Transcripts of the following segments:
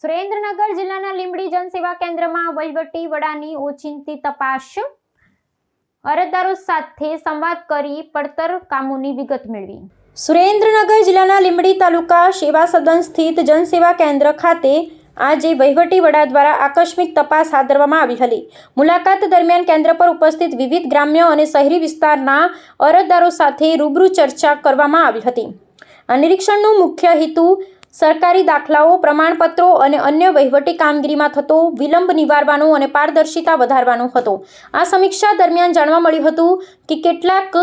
સુરેન્દ્રનગર જિલ્લાના લીંબડી જનસેવા કેન્દ્રમાં વહીવટી વડાની ઓચિંતી તપાસ, અરજદારો સાથે સંવાદ કરી પડતર કામોની વિગત મેળવી. સુરેન્દ્રનગર જિલ્લાના લીંબડી તાલુકા સેવા સદન સ્થિત જનસેવા કેન્દ્ર ખાતે આજે વહીવટી વડા દ્વારા આકસ્મિક તપાસ હાથ ધરવામાં આવી હતી. મુલાકાત દરમિયાન કેન્દ્ર પર ઉપસ્થિત વિવિધ ગ્રામ્ય અને શહેરી વિસ્તારના અરજદારો સાથે રૂબરૂ ચર્ચા કરવામાં આવી હતી. આ નિરીક્ષણનો મુખ્ય હેતુ સરકારી દાખલાઓ, પ્રમાણપત્રો અને અન્ય વહીવટી કામગીરીમાં થતો વિલંબ નિવારવાનો અને પારદર્શિતા વધારવાનો હતો. આ સમીક્ષા દરમિયાન જાણવા મળ્યું હતું કે કેટલાક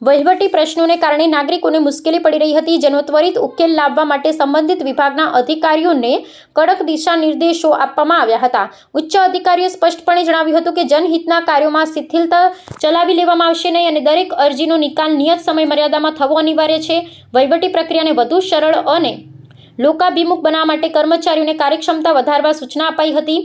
વહીવટી પ્રશ્નોને કારણે નાગરિકોને મુશ્કેલી પડી રહી હતી, જેનો ત્વરિત ઉકેલ લાવવા માટે સંબંધિત વિભાગના અધિકારીઓને કડક દિશા નિર્દેશો આપવામાં આવ્યા હતા. ઉચ્ચ અધિકારીએ સ્પષ્ટપણે જણાવ્યું હતું કે જનહિતના કાર્યોમાં શિથિલતા ચલાવી લેવામાં આવશે નહીં અને દરેક અરજીનો નિકાલ નિયત સમય મર્યાદામાં થવો અનિવાર્ય છે. વહીવટી પ્રક્રિયાને વધુ સરળ અને લોકાભિમુખ બનાવવા માટે કર્મચારીઓને કાર્યક્ષમતા વધારવા સૂચના અપાઈ હતી.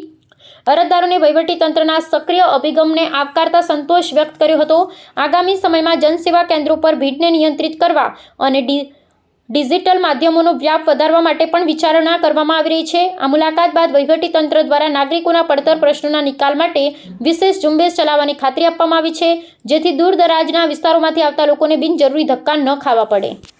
અરજદારોને વહીવટીતંત્રના સક્રિય અભિગમને આવકારતા સંતોષ વ્યક્ત કર્યો હતો. આગામી સમયમાં જનસેવા કેન્દ્રો પર ભીડને નિયંત્રિત કરવા અને ડિજિટલ માધ્યમોનો વ્યાપ વધારવા માટે પણ વિચારણા કરવામાં આવી રહી છે. આ મુલાકાત બાદ વહીવટીતંત્ર દ્વારા નાગરિકોના પડતર પ્રશ્નોના નિકાલ માટે વિશેષ ઝુંબેશ ચલાવવાની ખાતરી આપવામાં આવી છે, જેથી દૂરદરાજના વિસ્તારોમાંથી આવતા લોકોને બિનજરૂરી ધક્કા ન ખાવા પડે.